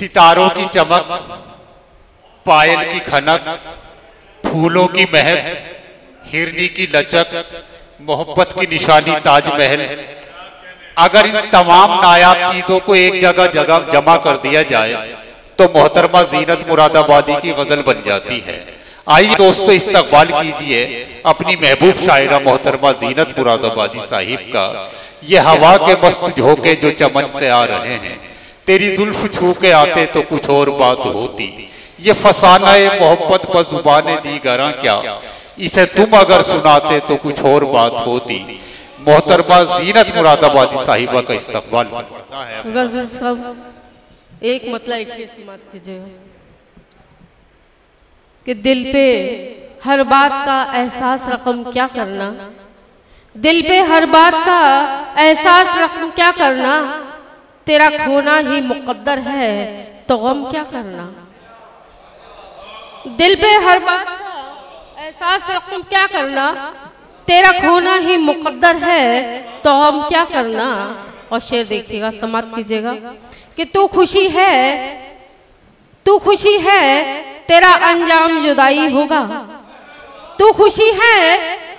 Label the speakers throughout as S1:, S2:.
S1: सितारों की चमक, पायल की खनक, फूलों की महक, हिरनी की लचक, मोहब्बत की निशानी ताजमहल। अगर इन तमाम नायाब चीजों को एक जगह जमा कर दिया जाए तो मोहतरमा जीनत मुरादाबादी की गजल बन जाती है। आइए दोस्तों, इस्तकबाल कीजिए अपनी महबूब शायरा मोहतरमा जीनत मुरादाबादी साहिब का। ये हवा के मस्त झोंके जो चमन से आ रहे हैं, तेरी जुल्फ छू के आते तो कुछ और बात होती। ये फसाना मोहब्बत पर जुबाने दी गरा क्या, इसे तुम अगर सुनाते तो कुछ और बात होती। मोहतरमा जीनत मुरादाबादी साहिबा का इस्तकबाल करता है।
S2: गजल साहब एक मतलब एक शेर समाप्त कीजिएगा कि दिल पे हर बात का एहसास रकम क्या करना, दिल पे हर बात का एहसास रकम क्या करना, तेरा खोना ही मुकद्दर है तो गम क्या करना। दिल पे हर बात का एहसास रकम क्या करना, तेरा खोना ही मुकद्दर है तो हम क्या करना। और शेर देखिएगा, समाप्त कीजिएगा कि तू खुशी है, तू खुशी है, तेरा अंजाम जुदाई होगा। तू खुशी है,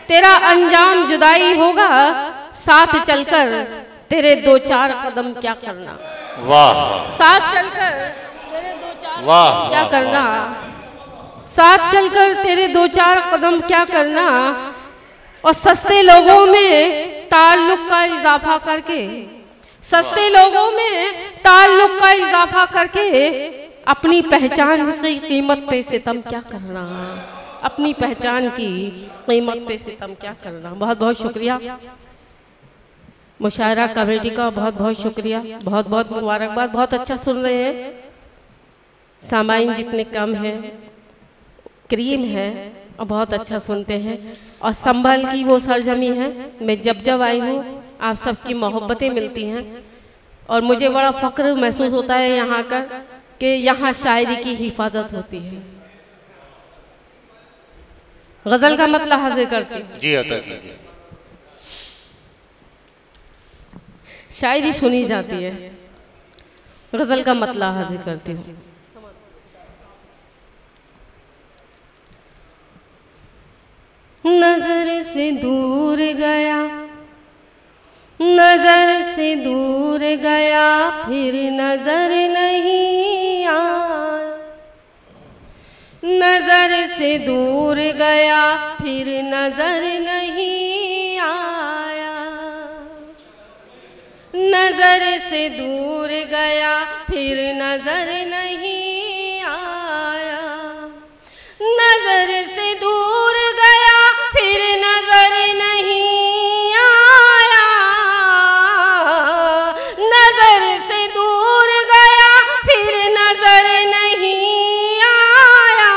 S2: तेरा अंजाम जुदाई होगा, साथ चलकर तेरे दो चार कदम क्या करना।
S1: वाह।
S2: साथ चलकर तेरे दो चार क्या करना, साथ चलकर तेरे दो चार कदम क्या करना। और सस्ते लोगों में ताल्लुक का इजाफा करके, सस्ते लोगों में ताल्लुक का इजाफा करके अपनी पहचान की कीमत पे सितम क्या करना, अपनी पहचान की कीमत पे सितम क्या करना। बहुत बहुत शुक्रिया मुशायरा कमेटी का, बहुत बहुत शुक्रिया, बहुत बहुत मुबारकबाद। बहुत अच्छा सुन रहे हैं, सामाइन जितने कम हैं, क्रीम है और बहुत अच्छा सुनते हैं। और संभल की वो सरजमी है, मैं जब आई हूँ आप सबकी मोहब्बतें मिलती हैं और मुझे बड़ा फख्र महसूस होता है यहाँ का कि यहाँ शायरी की हिफाजत होती है। गजल का मतलब हाजिर करती हूँ
S1: जी, अता कीजिए।
S2: शायरी सुनी जाती है, गजल का मतलब हाजिर करती हूँ। नजर से दूर गया, नजर से दूर गया, फिर नजर नहीं आया। नजर से दूर गया, फिर नजर नहीं आया। नजर से दूर गया, फिर नजर नहीं आया। नजर से दूर गया, फिर नजर नहीं आया। नजर से दूर गया, फिर नजर नहीं आया।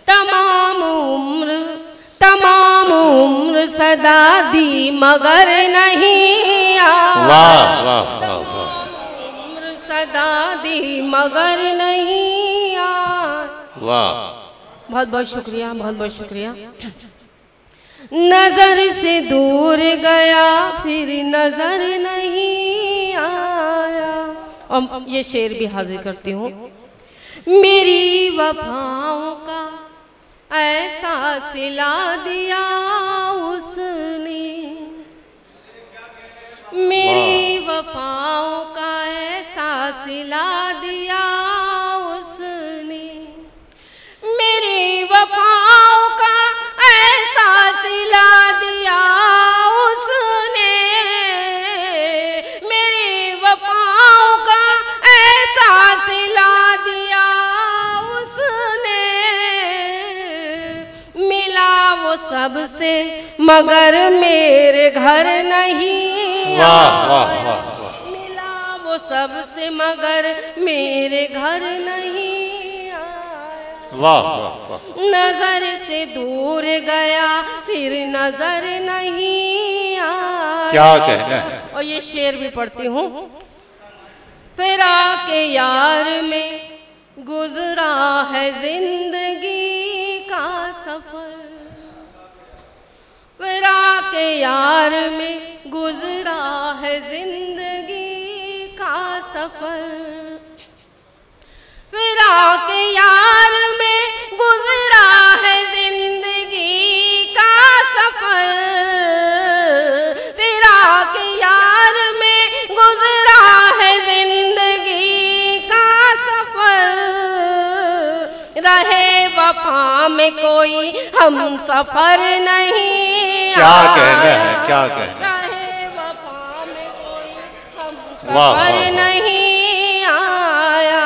S2: तमाम उम्र सदा दी मगर नहीं आया।
S1: वाह वाह वाह।
S2: उम्र सदा दी मगर नहीं आया।
S1: वाह,
S2: बहुत बहुत शुक्रिया, बहुत बहुत शुक्रिया। नजर से दूर गया, फिर नजर नहीं आया। और ये शेर भी हाजिर करती हूँ। मेरी वफाओं का ऐसा सिला दिया उसने, मेरी वफाओं का ऐसा सिला दिया उसने। मेरी वफाओं का ऐसा सिला दिया उसने। मेरी वफाओं का ऐसा सिला दिया उसने। मिला वो सबसे मगर मेरे घर नहीं आया। मिला वो सबसे मगर मेरे घर नहीं आया।
S1: वाह वाह।
S2: नजर से दूर गया, फिर नजर नहीं आया।
S1: क्या कहना है।
S2: और ये शेर भी पढ़ती हूँ। फिरा के यार में गुजरा है जिंदगी का सफर। फिरा के यार में गुजरा है जिंदगी का सफर। सफर, फिराक यार में गुजरा है जिंदगी का सफर, फिराक यार में गुजरा है जिंदगी का सफर, रहे वफा में कोई हम सफर नहीं।
S1: क्या कहना है, क्या कहना है।
S2: रहे वफा में कोई हम सफर नहीं आया,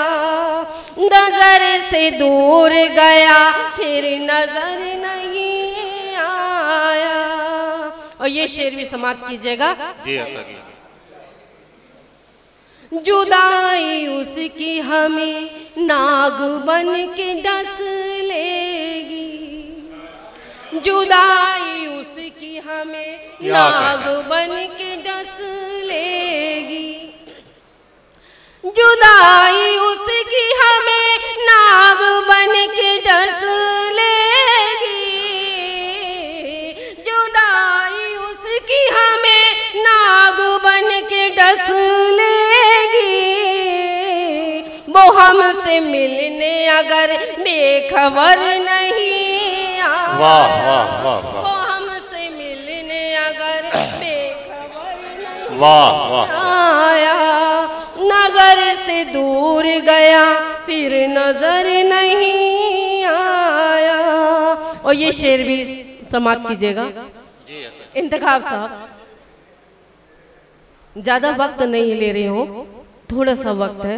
S2: नजर से दूर गया फिर नजर नहीं आया। और ये शेर भी समाप्त कीजिएगा। जुदाई उसकी हमें नाग बन के डस लेगी, जुदाई उसकी हमें नाग बन के डस लेगी, जुदाई उसकी हमें नाग बन के डस लेगी, जुदाई उसकी हमें नाग बन के डस लेगी, वो हमसे मिलने अगर बेखबर नहीं आया, वो हमसे मिलने अगर बेखबर नहीं आया, नजर से दूर गया फिर नजर नहीं आया। और ये शेर भी समाप्त कीजिएगा। इंतखाब साहब, ज्यादा वक्त नहीं ले रही हूँ, थोड़ा सा वक्त है।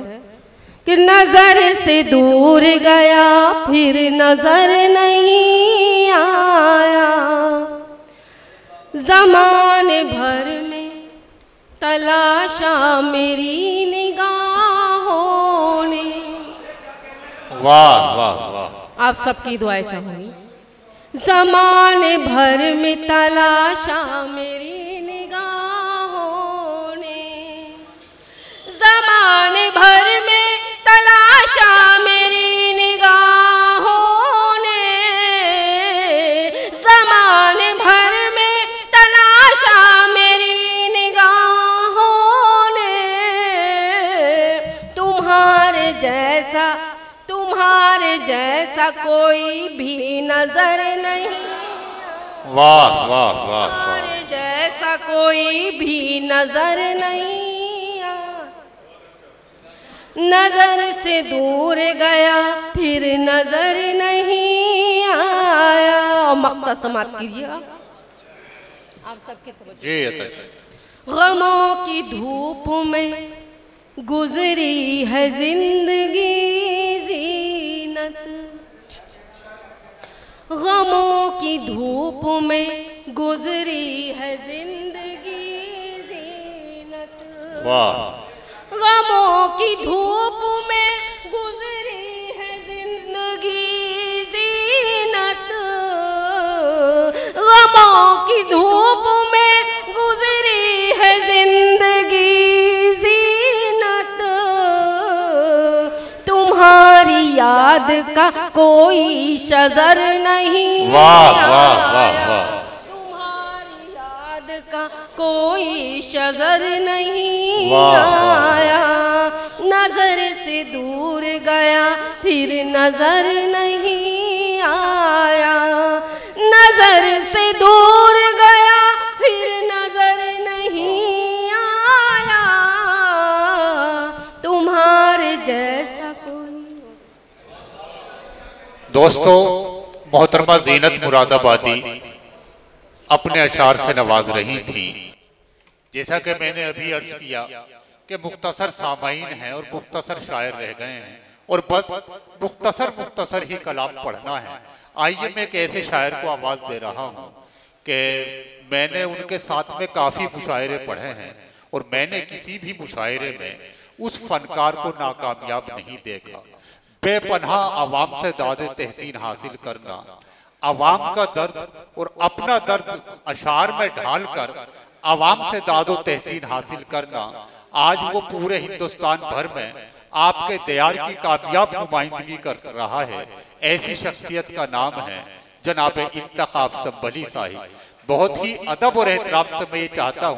S2: कि नजर से दूर गया फिर नजर नहीं आया, ज़माने भर में तलाशा मेरी निगाहों ने।
S1: वाह वाह वाह,
S2: आप सबकी दुआएं चाहूंगी। ज़माने भर में तलाशा मेरी निगाहों ने, ज़माने भर में तलाशा मेरी निगाहों ने, ज़माने भर में तलाशा मेरी निगाहों ने, तुम्हारे जैसा कोई भी नजर नहीं।
S1: वाह वाह वाह,
S2: तुम्हारे जैसा कोई भी नजर नहीं। नजर से दूर गया फिर नजर नहीं आया। और मक्ता समाप्त कीजिएगा आप सबके। गमों की धूप में गुजरी है जिंदगी जीनत, गमों की धूप में गुजरी है जिंदगी जीनत।
S1: वाह।
S2: गमों की धूप में गुजरी है जिंदगी जीनत, गमों की धूप में गुजरी है जिंदगी जीनत। तुम्हारी याद का कोई शजर नहीं।
S1: वाह वाह वाह वाह,
S2: का कोई शजर नहीं आया। नजर से दूर गया फिर नजर नहीं आया, नजर से दूर गया फिर नजर नहीं आया। तुम्हारे जैसा कोई।
S1: दोस्तों, मोहतरमा ज़ीनत मुरादाबादी अपने अशार से नवाज रही थी। जैसा कि मैंने अभी अर्ज किया कि मुख्तसर सामाईन हैं और मुख्तसर शायर रह गए हैं और बस मुख्तसर ही कलाम पढ़ना है। आइए मैं एक ऐसे शायर को आवाज़ दे रहा हूँ कि मैंने उनके साथ में काफ़ी मुशायरे पढ़े हैं और मैंने किसी भी मुशायरे में उस फनकार को नाकामयाब नहीं देखा। बेपनाह आवाम से दाद तहसीन हासिल करना, आवाम का दर्द और अपना दर्द अशार में ढालकर आवाम से दादो तहसीन हासिल करना, आज वो पूरे हिंदुस्तान भर में आपके दयार की कामयाब नुमाइंदगी कर रहा है। ऐसी शख्सियत का नाम है जनाब इंतखाब संभली साहिब। बहुत ही अदब और एहतराम से मैं ये चाहता हूँ